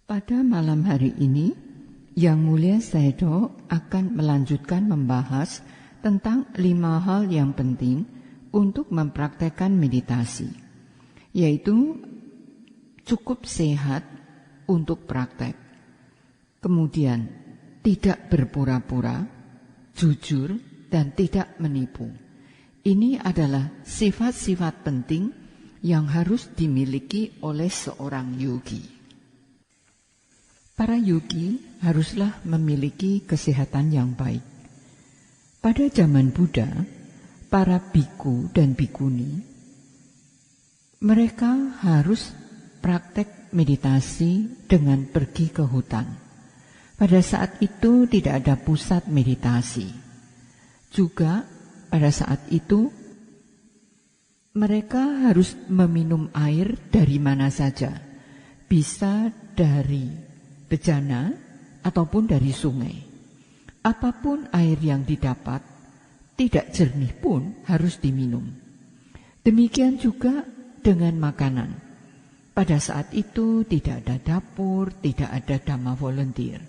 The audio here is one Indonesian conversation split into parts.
Pada malam hari ini, Yang Mulia Sayadaw akan melanjutkan membahas tentang 5 hal yang penting untuk mempraktekkan meditasi, yaitu cukup sehat untuk praktek, kemudian tidak berpura-pura, jujur, dan tidak menipu. Ini adalah sifat-sifat penting yang harus dimiliki oleh seorang yogi. Para yogi haruslah memiliki kesehatan yang baik. Pada zaman Buddha, para biku dan bikuni, mereka harus praktek meditasi dengan pergi ke hutan. Pada saat itu tidak ada pusat meditasi. Juga pada saat itu mereka harus meminum air dari mana saja, bisa dari bejana ataupun dari sungai. Apapun air yang didapat, tidak jernih pun harus diminum. Demikian juga dengan makanan. Pada saat itu tidak ada dapur, tidak ada dhamma volunteer.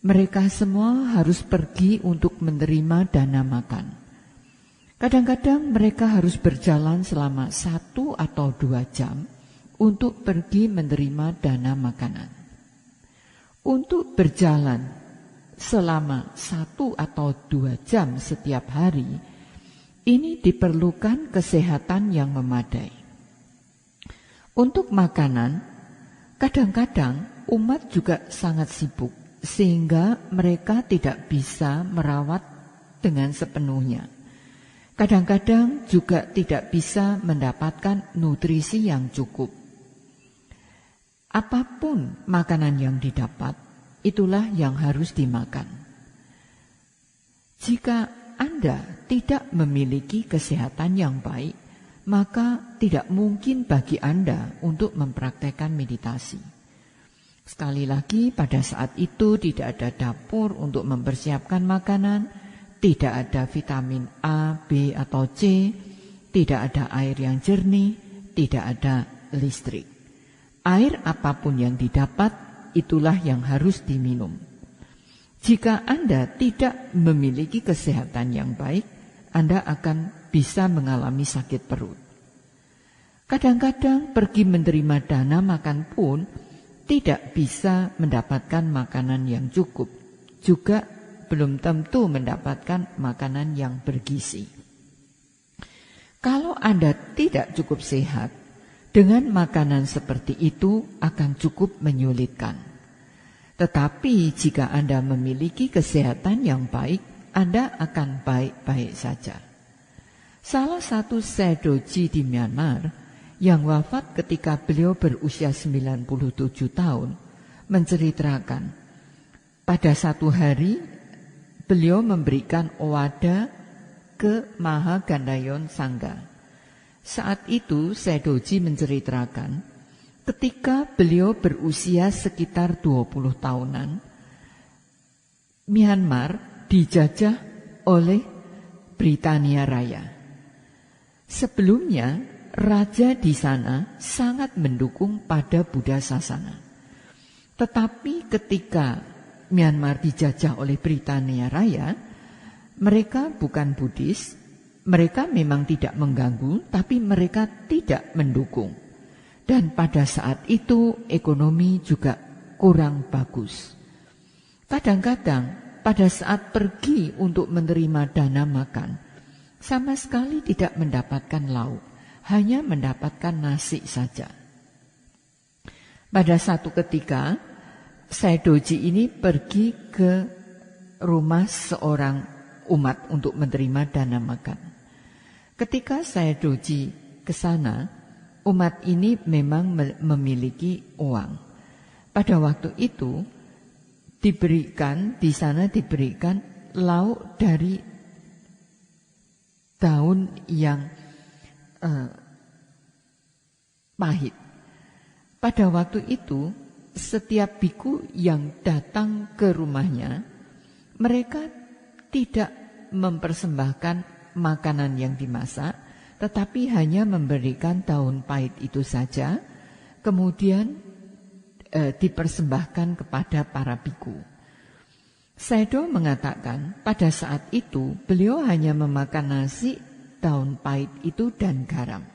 Mereka semua harus pergi untuk menerima dana makan. Kadang-kadang mereka harus berjalan selama 1 atau 2 jam untuk pergi menerima dana makanan. Untuk berjalan selama 1 atau 2 jam setiap hari, ini diperlukan kesehatan yang memadai. Untuk makanan, kadang-kadang umat juga sangat sibuk, sehingga mereka tidak bisa merawat dengan sepenuhnya. Kadang-kadang juga tidak bisa mendapatkan nutrisi yang cukup. Apapun makanan yang didapat, itulah yang harus dimakan. Jika Anda tidak memiliki kesehatan yang baik, maka tidak mungkin bagi Anda untuk mempraktekkan meditasi. Sekali lagi, pada saat itu tidak ada dapur untuk mempersiapkan makanan, tidak ada vitamin A, B, atau C, tidak ada air yang jernih, tidak ada listrik. Air apapun yang didapat, itulah yang harus diminum. Jika Anda tidak memiliki kesehatan yang baik, Anda akan bisa mengalami sakit perut. Kadang-kadang pergi menerima dana makan pun tidak bisa mendapatkan makanan yang cukup. Juga belum tentu mendapatkan makanan yang bergizi. Kalau Anda tidak cukup sehat, dengan makanan seperti itu akan cukup menyulitkan. Tetapi jika Anda memiliki kesehatan yang baik, Anda akan baik-baik saja. Salah satu Sayadaw-ji di Myanmar yang wafat ketika beliau berusia 97 tahun menceritakan, pada satu hari beliau memberikan owada ke Mahagandayon Sangga. Saat itu Sayadaw-ji menceritakan, ketika beliau berusia sekitar 20 tahunan, Myanmar dijajah oleh Britania Raya. Sebelumnya, raja di sana sangat mendukung pada Buddha Sasana. Tetapi ketika Myanmar dijajah oleh Britania Raya, mereka bukan Buddhis. Mereka memang tidak mengganggu, tapi mereka tidak mendukung. Dan pada saat itu ekonomi juga kurang bagus. Kadang-kadang pada saat pergi untuk menerima dana makan, sama sekali tidak mendapatkan lauk, hanya mendapatkan nasi saja. Pada satu ketika, Sayadaw-ji ini pergi ke rumah seorang umat untuk menerima dana makan. Ketika Sayadaw-ji ke sana, umat ini memang memiliki uang. Pada waktu itu di sana diberikan lauk dari daun yang pahit. Pada waktu itu setiap biku yang datang ke rumahnya, mereka tidak mempersembahkan makanan yang dimasak, tetapi hanya memberikan daun pahit itu saja. Kemudian dipersembahkan kepada para biku. Sayadaw mengatakan pada saat itu beliau hanya memakan nasi, daun pahit itu dan garam.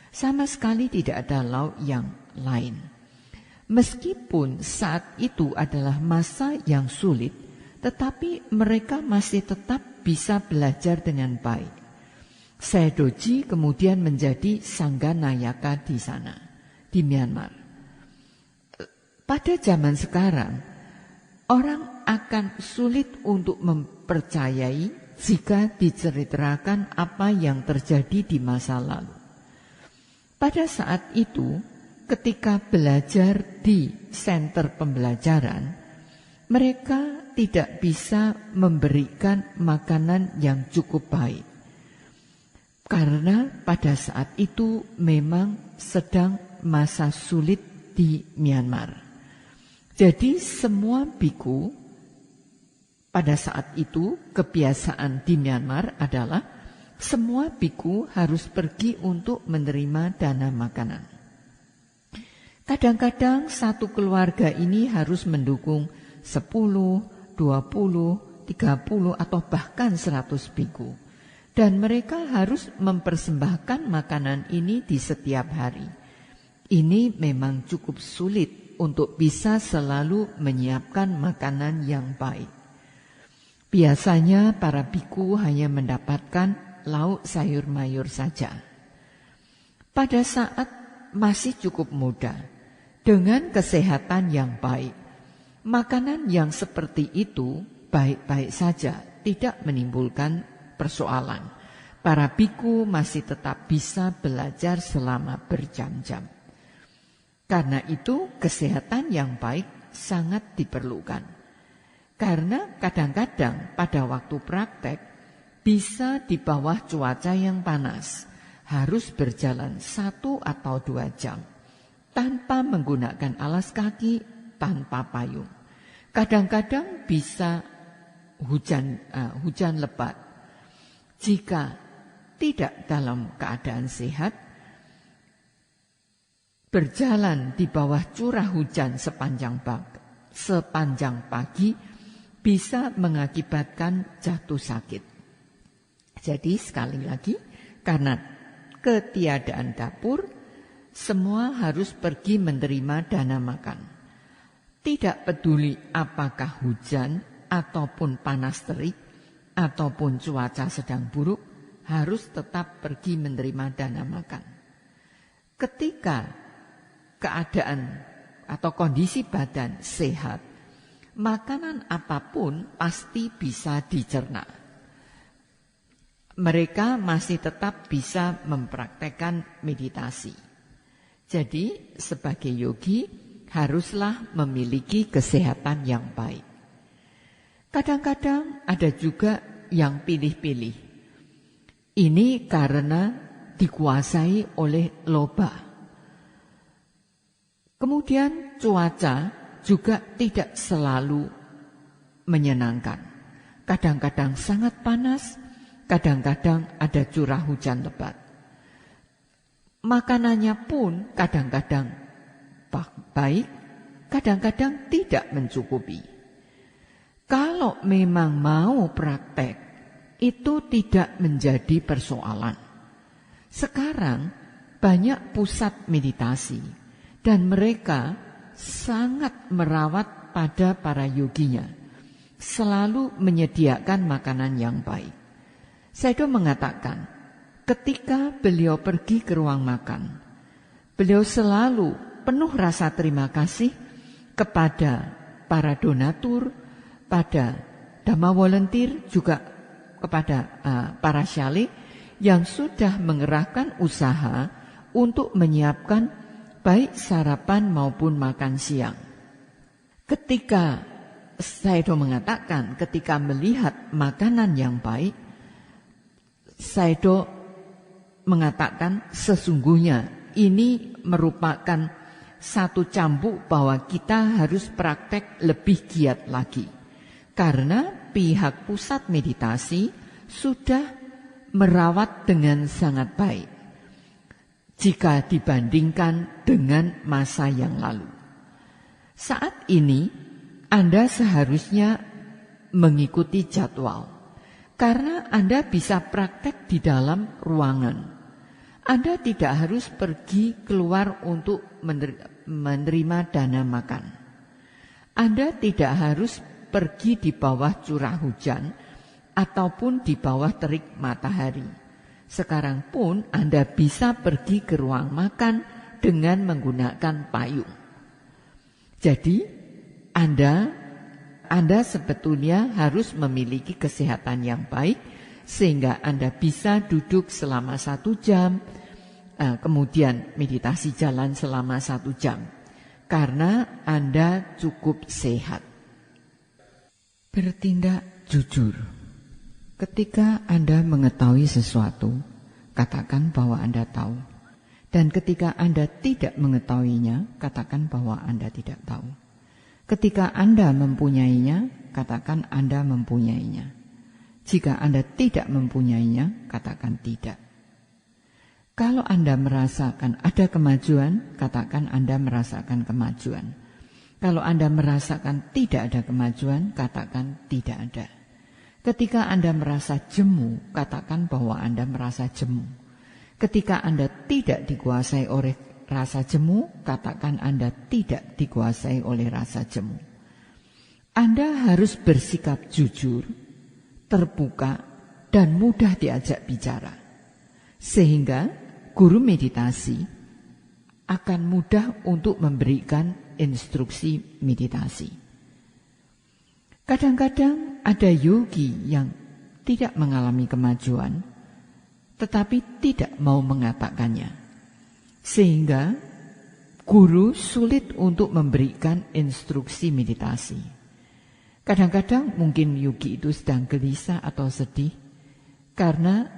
Sama sekali tidak ada lauk yang lain. Meskipun saat itu adalah masa yang sulit, tetapi mereka masih tetap bisa belajar dengan baik. Sayadawji kemudian menjadi Sangganayaka di sana, di Myanmar. Pada zaman sekarang, orang akan sulit untuk mempercayai jika diceritakan apa yang terjadi di masa lalu. Pada saat itu, ketika belajar di senter pembelajaran, mereka tidak bisa memberikan makanan yang cukup baik. Karena pada saat itu memang sedang masa sulit di Myanmar. Jadi semua biku pada saat itu kebiasaan di Myanmar adalah semua biku harus pergi untuk menerima dana makanan. Kadang-kadang satu keluarga ini harus mendukung 10, 20, 30 atau bahkan 100 biku. Dan mereka harus mempersembahkan makanan ini di setiap hari. Ini memang cukup sulit untuk bisa selalu menyiapkan makanan yang baik. Biasanya para biku hanya mendapatkan lauk sayur mayur saja. Pada saat masih cukup muda, dengan kesehatan yang baik, makanan yang seperti itu baik-baik saja, tidak menimbulkan persoalan. Para biku masih tetap bisa belajar selama berjam-jam. Karena itu kesehatan yang baik sangat diperlukan. Karena kadang-kadang pada waktu praktek bisa di bawah cuaca yang panas, harus berjalan 1 atau 2 jam tanpa menggunakan alas kaki, tanpa payung. Kadang-kadang bisa hujan lebat. Jika tidak dalam keadaan sehat, berjalan di bawah curah hujan sepanjang pagi bisa mengakibatkan jatuh sakit. Jadi sekali lagi, karena ketiadaan dapur, semua harus pergi menerima dana makan. Tidak peduli apakah hujan ataupun panas terik, ataupun cuaca sedang buruk, harus tetap pergi menerima dana makan. Ketika keadaan atau kondisi badan sehat, makanan apapun pasti bisa dicerna. Mereka masih tetap bisa mempraktekkan meditasi. Jadi sebagai yogi haruslah memiliki kesehatan yang baik. Kadang-kadang ada juga yang pilih-pilih. Ini karena dikuasai oleh loba. Kemudian cuaca juga tidak selalu menyenangkan. Kadang-kadang sangat panas, kadang-kadang ada curah hujan lebat. Makanannya pun kadang-kadang baik, kadang-kadang tidak mencukupi. Kalau memang mau praktek, itu tidak menjadi persoalan. Sekarang banyak pusat meditasi. Dan mereka sangat merawat pada para yoginya. Selalu menyediakan makanan yang baik. Sayadaw mengatakan, ketika beliau pergi ke ruang makan, beliau selalu penuh rasa terima kasih kepada para donatur, pada Dhamma Volunteer, juga kepada para syalik yang sudah mengerahkan usaha untuk menyiapkan baik sarapan maupun makan siang. Ketika Sayadaw mengatakan, ketika melihat makanan yang baik, Sayadaw mengatakan sesungguhnya ini merupakan satu cambuk bahwa kita harus praktek lebih giat lagi. Karena pihak pusat meditasi sudah merawat dengan sangat baik jika dibandingkan dengan masa yang lalu. Saat ini Anda seharusnya mengikuti jadwal, karena Anda bisa praktek di dalam ruangan. Anda tidak harus pergi keluar untuk menerima dana makan. Anda tidak harus pergi di bawah curah hujan ataupun di bawah terik matahari. Sekarang pun Anda bisa pergi ke ruang makan dengan menggunakan payung. Jadi Anda sebetulnya harus memiliki kesehatan yang baik sehingga Anda bisa duduk selama 1 jam, kemudian meditasi jalan selama 1 jam, karena Anda cukup sehat. Bertindak jujur. Ketika Anda mengetahui sesuatu, katakan bahwa Anda tahu. Dan ketika Anda tidak mengetahuinya, katakan bahwa Anda tidak tahu. Ketika Anda mempunyainya, katakan Anda mempunyainya. Jika Anda tidak mempunyainya, katakan tidak. Kalau Anda merasakan ada kemajuan, katakan Anda merasakan kemajuan. Kalau Anda merasakan tidak ada kemajuan, katakan tidak ada. Ketika Anda merasa jemu, katakan bahwa Anda merasa jemu. Ketika Anda tidak dikuasai oleh rasa jemu, katakan Anda tidak dikuasai oleh rasa jemu. Anda harus bersikap jujur, terbuka, dan mudah diajak bicara. Sehingga guru meditasi akan mudah untuk memberikan instruksi meditasi. Kadang-kadang ada yogi yang tidak mengalami kemajuan, tetapi tidak mau mengatakannya. Sehingga guru sulit untuk memberikan instruksi meditasi. Kadang-kadang mungkin yogi itu sedang gelisah atau sedih karena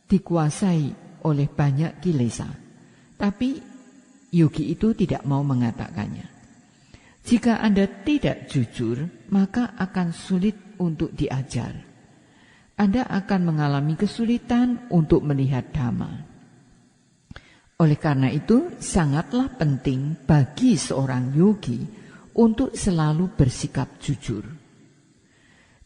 dikuasai oleh banyak kilesa. Tapi yogi itu tidak mau mengatakannya. Jika Anda tidak jujur, maka akan sulit untuk diajar. Anda akan mengalami kesulitan untuk melihat dhamma. Oleh karena itu, sangatlah penting bagi seorang yogi untuk selalu bersikap jujur.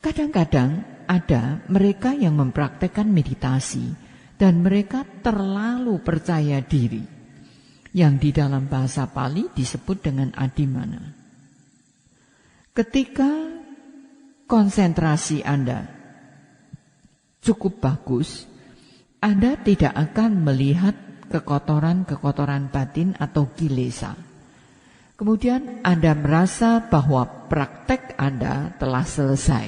Kadang-kadang ada mereka yang mempraktekkan meditasi dan mereka terlalu percaya diri, yang di dalam bahasa Pali disebut dengan adimana. Ketika konsentrasi Anda cukup bagus, Anda tidak akan melihat kekotoran-kekotoran batin atau kilesa. Kemudian Anda merasa bahwa praktek Anda telah selesai.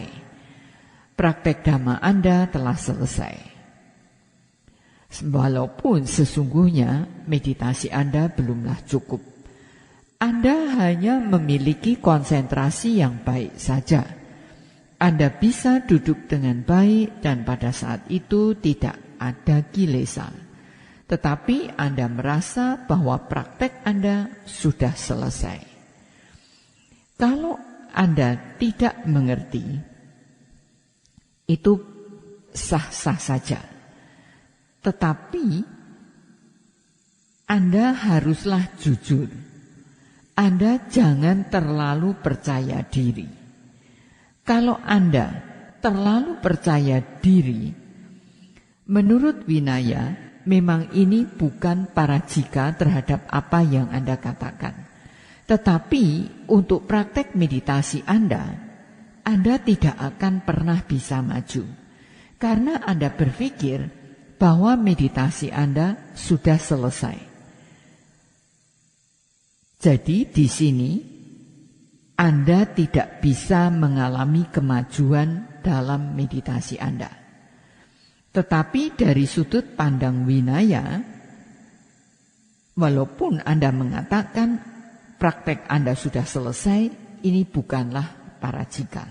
Praktek dhamma Anda telah selesai. Walaupun sesungguhnya meditasi Anda belumlah cukup. Anda hanya memiliki konsentrasi yang baik saja. Anda bisa duduk dengan baik dan pada saat itu tidak ada kilesa. Tetapi Anda merasa bahwa praktek Anda sudah selesai. Kalau Anda tidak mengerti, itu sah-sah saja. Tetapi Anda haruslah jujur. Anda jangan terlalu percaya diri. Kalau Anda terlalu percaya diri, menurut Vinaya, memang ini bukan parajika terhadap apa yang Anda katakan. Tetapi untuk praktek meditasi Anda tidak akan pernah bisa maju. Karena Anda berpikir bahwa meditasi Anda sudah selesai. Jadi di sini Anda tidak bisa mengalami kemajuan dalam meditasi Anda. Tetapi dari sudut pandang Vinaya, walaupun Anda mengatakan praktek Anda sudah selesai, ini bukanlah parajika.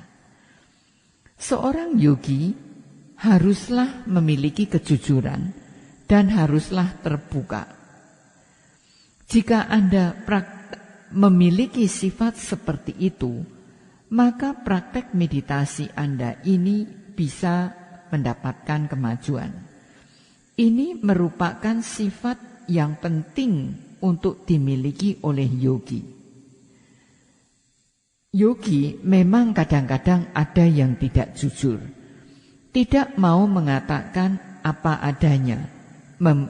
Seorang yogi haruslah memiliki kejujuran dan haruslah terbuka. Jika Anda memiliki sifat seperti itu, maka praktek meditasi Anda ini bisa mendapatkan kemajuan. Ini merupakan sifat yang penting untuk dimiliki oleh yogi. Yogi memang kadang-kadang ada yang tidak jujur, tidak mau mengatakan apa adanya,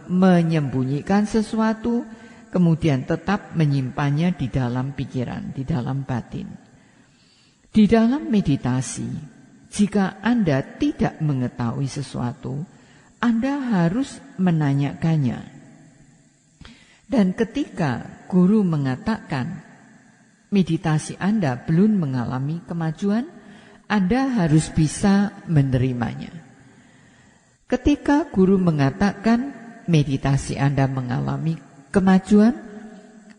menyembunyikan sesuatu, kemudian tetap menyimpannya di dalam pikiran, di dalam batin. Di dalam meditasi, jika Anda tidak mengetahui sesuatu, Anda harus menanyakannya. Dan ketika guru mengatakan meditasi Anda belum mengalami kemajuan, Anda harus bisa menerimanya. Ketika guru mengatakan meditasi Anda mengalami kemajuan,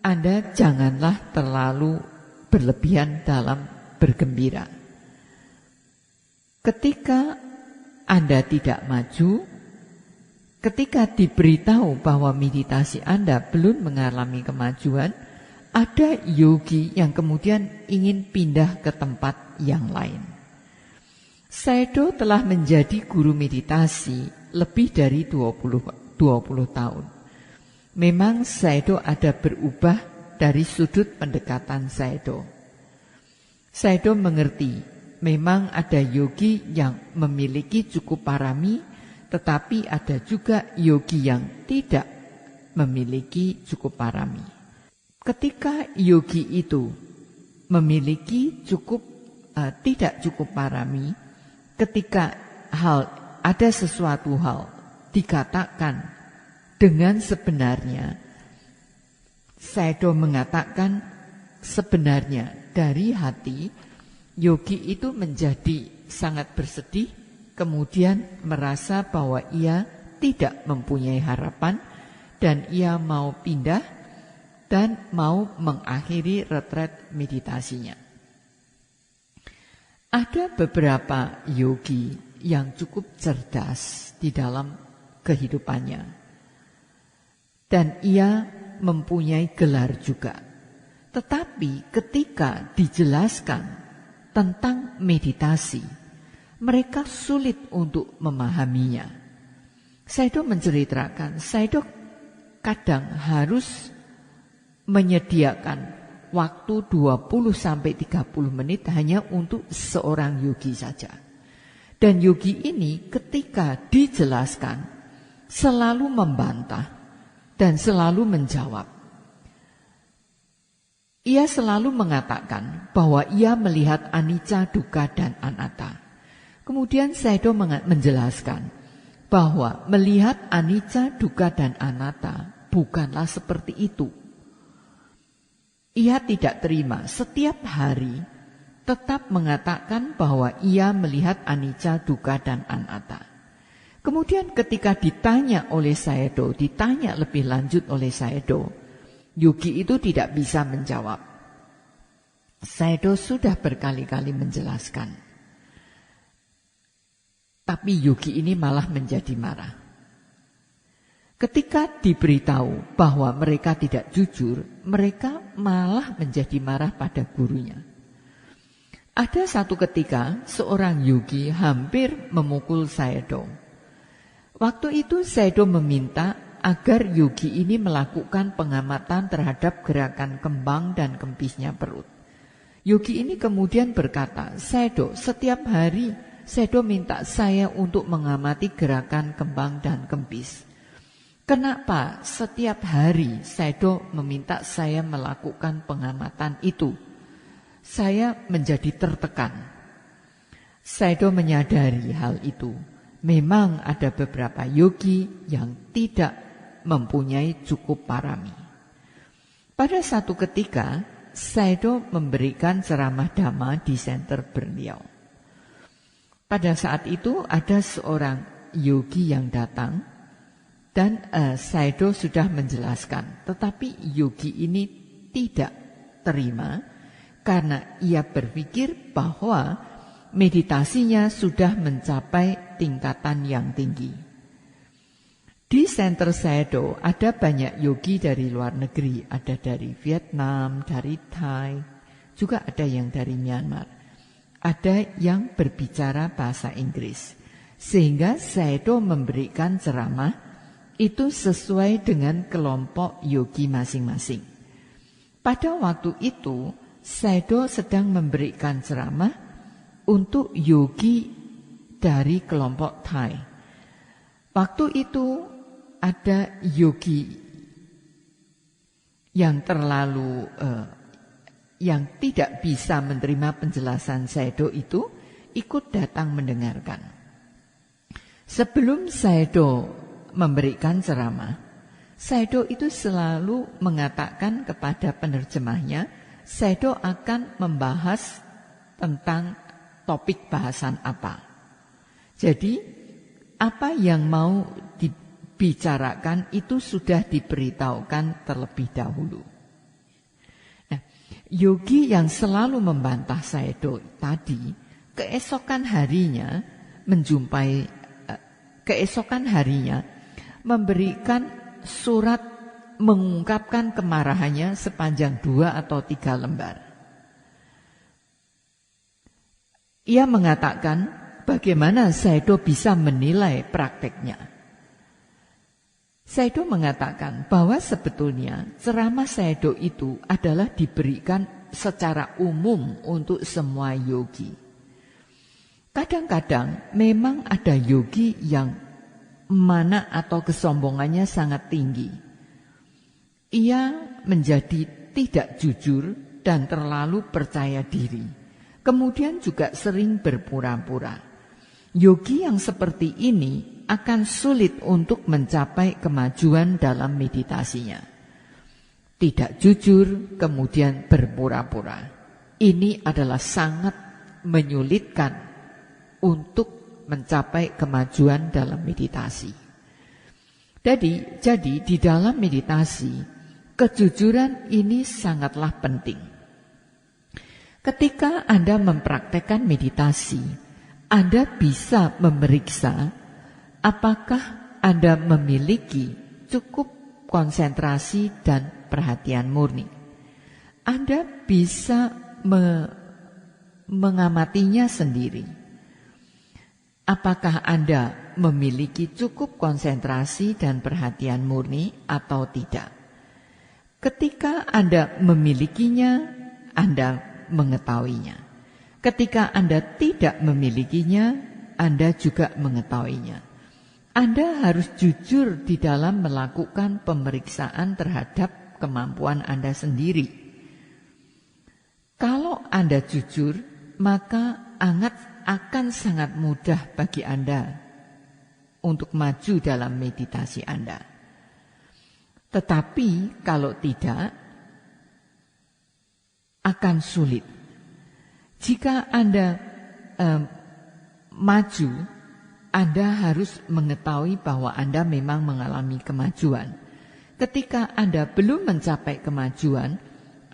Anda janganlah terlalu berlebihan dalam bergembira. Ketika Anda tidak maju, ketika diberitahu bahwa meditasi Anda belum mengalami kemajuan, ada yogi yang kemudian ingin pindah ke tempat yang lain. Sayadaw telah menjadi guru meditasi lebih dari 20 tahun. Memang Sayadaw ada berubah dari sudut pendekatan Sayadaw. Sayadaw mengerti, memang ada yogi yang memiliki cukup parami, tetapi ada juga yogi yang tidak memiliki cukup parami. Ketika yogi itu memiliki tidak cukup parami, ketika ada sesuatu hal dikatakan dengan sebenarnya, Sayadaw mengatakan sebenarnya dari hati, yogi itu menjadi sangat bersedih, kemudian merasa bahwa ia tidak mempunyai harapan dan ia mau pindah dan mau mengakhiri retret meditasinya. Ada beberapa yogi yang cukup cerdas di dalam kehidupannya, dan ia mempunyai gelar juga. Tetapi ketika dijelaskan tentang meditasi, mereka sulit untuk memahaminya. Sayadaw menceritakan, Sayadaw kadang harus menyediakan waktu 20-30 menit hanya untuk seorang yogi saja. Dan yogi ini ketika dijelaskan selalu membantah dan selalu menjawab. Ia selalu mengatakan bahwa ia melihat anicca, dukkha, dan anatta. Kemudian Sayadaw menjelaskan bahwa melihat anicca, dukkha, dan anatta bukanlah seperti itu. Ia tidak terima setiap hari tetap mengatakan bahwa ia melihat anicca, dukkha, dan anatta. Kemudian ketika ditanya oleh Sayadaw, ditanya lebih lanjut oleh Sayadaw, yogi itu tidak bisa menjawab. Sayadaw sudah berkali-kali menjelaskan. Tapi yogi ini malah menjadi marah. Ketika diberitahu bahwa mereka tidak jujur, mereka malah menjadi marah pada gurunya. Ada satu ketika seorang yogi hampir memukul Sayadaw. Waktu itu Sayadaw meminta agar yogi ini melakukan pengamatan terhadap gerakan kembang dan kempisnya perut. Yogi ini kemudian berkata, Sayadaw, setiap hari Sayadaw minta saya untuk mengamati gerakan kembang dan kempis. Kenapa setiap hari Sayadaw meminta saya melakukan pengamatan itu? Saya menjadi tertekan. Sayadaw menyadari hal itu. Memang ada beberapa yogi yang tidak mempunyai cukup parami. Pada satu ketika, Sayadaw memberikan ceramah dhamma di center Berliau. Pada saat itu ada seorang yogi yang datang. Dan Sayadaw sudah menjelaskan, tetapi yogi ini tidak terima karena ia berpikir bahwa meditasinya sudah mencapai tingkatan yang tinggi. Di center Sayadaw ada banyak yogi dari luar negeri, ada dari Vietnam, dari Thai, juga ada yang dari Myanmar. Ada yang berbicara bahasa Inggris. Sehingga Sayadaw memberikan ceramah itu sesuai dengan kelompok yogi masing-masing. Pada waktu itu, Sayadaw sedang memberikan ceramah untuk yogi dari kelompok Thai. Waktu itu ada yogi yang yang tidak bisa menerima penjelasan Sayadaw itu ikut datang mendengarkan. Sebelum Sayadaw memberikan ceramah, Sayadaw itu selalu mengatakan kepada penerjemahnya, Sayadaw akan membahas tentang topik bahasan apa. Jadi, apa yang mau dibicarakan itu sudah diberitahukan terlebih dahulu. Nah, yogi yang selalu membantah Sayadaw tadi, keesokan harinya memberikan surat mengungkapkan kemarahannya sepanjang 2 atau 3 lembar. Ia mengatakan bagaimana Sayadaw bisa menilai prakteknya. Sayadaw mengatakan bahwa sebetulnya ceramah Sayadaw itu adalah diberikan secara umum untuk semua yogi. Kadang-kadang memang ada yogi yang mana atau kesombongannya sangat tinggi. Ia menjadi tidak jujur dan terlalu percaya diri. Kemudian juga sering berpura-pura. Yogi yang seperti ini akan sulit untuk mencapai kemajuan dalam meditasinya. Tidak jujur, kemudian berpura-pura. Ini adalah sangat menyulitkan untuk mencapai kemajuan dalam meditasi. Jadi di dalam meditasi, kejujuran ini sangatlah penting. Ketika Anda mempraktekkan meditasi, Anda bisa memeriksa apakah Anda memiliki cukup konsentrasi dan perhatian murni. Anda bisa mengamatinya sendiri. Apakah Anda memiliki cukup konsentrasi dan perhatian murni atau tidak? Ketika Anda memilikinya, Anda mengetahuinya. Ketika Anda tidak memilikinya, Anda juga mengetahuinya. Anda harus jujur di dalam melakukan pemeriksaan terhadap kemampuan Anda sendiri. Kalau Anda jujur, maka akan sangat mudah bagi Anda untuk maju dalam meditasi Anda. Tetapi kalau tidak, akan sulit. Jika Anda maju, Anda harus mengetahui bahwa Anda memang mengalami kemajuan. Ketika Anda belum mencapai kemajuan,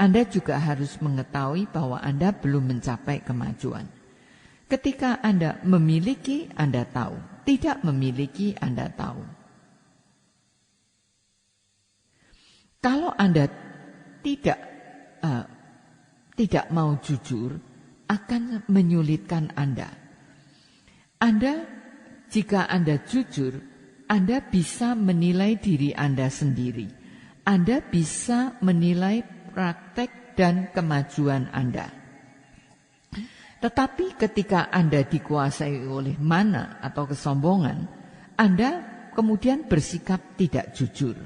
Anda juga harus mengetahui bahwa Anda belum mencapai kemajuan. Ketika Anda memiliki, Anda tahu. Tidak memiliki, Anda tahu. Kalau Anda tidak mau jujur, akan menyulitkan Anda. Jika Anda jujur, Anda bisa menilai diri Anda sendiri. Anda bisa menilai praktek dan kemajuan Anda. Tetapi ketika Anda dikuasai oleh mana atau kesombongan, Anda kemudian bersikap tidak jujur.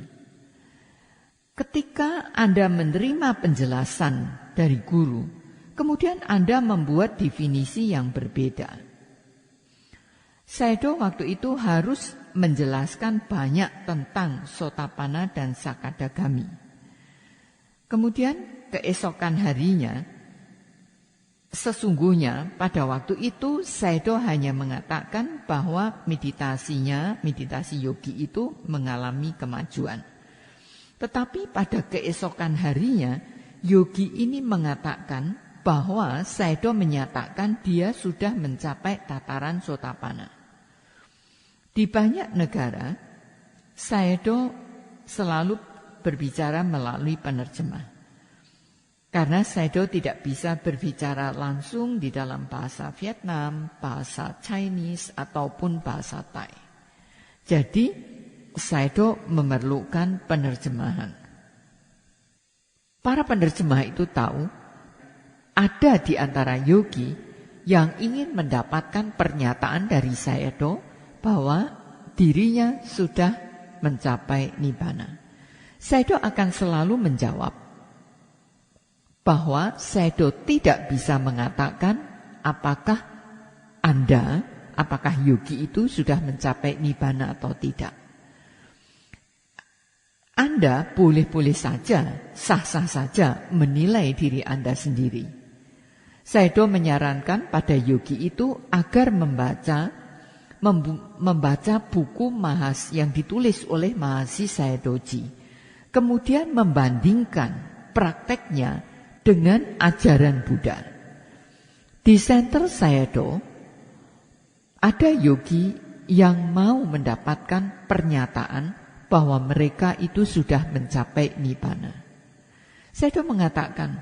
Ketika Anda menerima penjelasan dari guru, kemudian Anda membuat definisi yang berbeda. Sayadaw waktu itu harus menjelaskan banyak tentang Sotapanna dan Sakadagami. Kemudian keesokan harinya, sesungguhnya pada waktu itu Sayadaw hanya mengatakan bahwa meditasi yogi itu mengalami kemajuan. Tetapi pada keesokan harinya, yogi ini mengatakan bahwa Sayadaw menyatakan dia sudah mencapai tataran Sotapanna. Di banyak negara, Sayadaw selalu berbicara melalui penerjemah. Karena Sayadaw tidak bisa berbicara langsung di dalam bahasa Vietnam, bahasa Chinese, ataupun bahasa Thai. Jadi, Sayadaw memerlukan penerjemahan. Para penerjemah itu tahu ada di antara yogi yang ingin mendapatkan pernyataan dari Sayadaw bahwa dirinya sudah mencapai nibbana. Sayadaw akan selalu menjawab bahwa Sayadaw tidak bisa mengatakan apakah yogi itu sudah mencapai nibbana atau tidak. Anda boleh-boleh saja, sah-sah saja menilai diri Anda sendiri. Sayadaw menyarankan pada yogi itu agar membaca buku Mahas yang ditulis oleh Mahasi Sayadawji, kemudian membandingkan prakteknya dengan ajaran Buddha. Di center Sayadaw ada yogi yang mau mendapatkan pernyataan bahwa mereka itu sudah mencapai nibbana. Sayadaw mengatakan,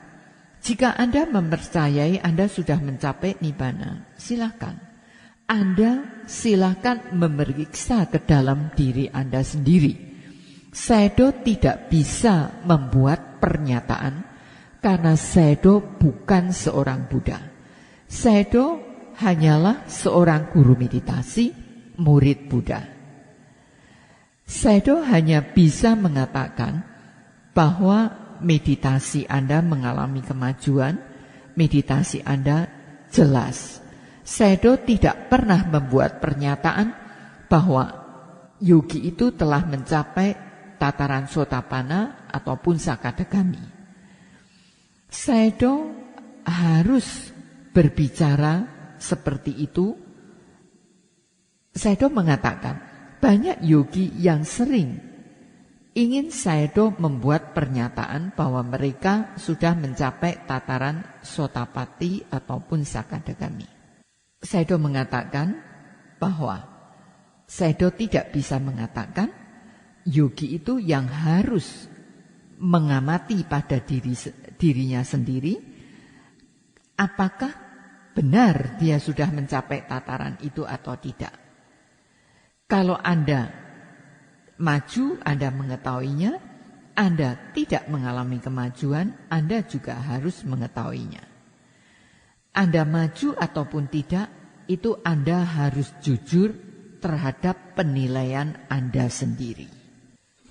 jika Anda mempercayai Anda sudah mencapai nibbana, silakan. Anda silakan memeriksa ke dalam diri Anda sendiri. Sayadaw tidak bisa membuat pernyataan karena Sayadaw bukan seorang Buddha. Sayadaw hanyalah seorang guru meditasi, murid Buddha. Sayadaw hanya bisa mengatakan bahwa meditasi Anda mengalami kemajuan, meditasi Anda jelas. Sayadaw tidak pernah membuat pernyataan bahwa yogi itu telah mencapai tataran Sotapanna ataupun Sakadagami. Sayadaw harus berbicara seperti itu. Sayadaw mengatakan, banyak yogi yang sering ingin Sayadaw membuat pernyataan bahwa mereka sudah mencapai tataran Sotapatti ataupun Sakadagami. Sayadaw mengatakan bahwa Sayadaw tidak bisa mengatakan yogi itu yang harus mengamati pada dirinya sendiri apakah benar dia sudah mencapai tataran itu atau tidak. Kalau Anda maju, Anda mengetahuinya. Anda tidak mengalami kemajuan, Anda juga harus mengetahuinya. Anda maju ataupun tidak, itu Anda harus jujur terhadap penilaian Anda sendiri.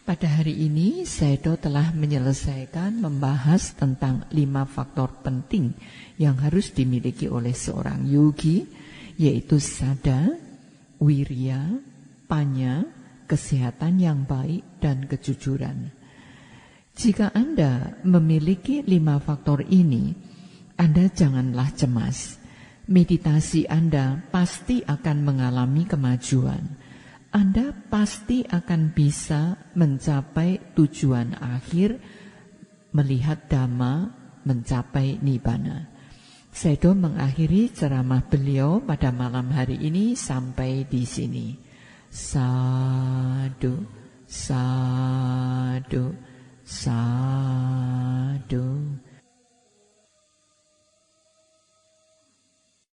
Pada hari ini, Sayadaw telah menyelesaikan membahas tentang 5 faktor penting yang harus dimiliki oleh seorang yogi, yaitu sada, wirya, panya, kesehatan yang baik, dan kejujuran. Jika Anda memiliki 5 faktor ini, Anda janganlah cemas. Meditasi Anda pasti akan mengalami kemajuan. Anda pasti akan bisa mencapai tujuan akhir, melihat Dhamma, mencapai Nibbana. Sayadaw mengakhiri ceramah beliau pada malam hari ini sampai di sini. Sadu, sadu, sadu.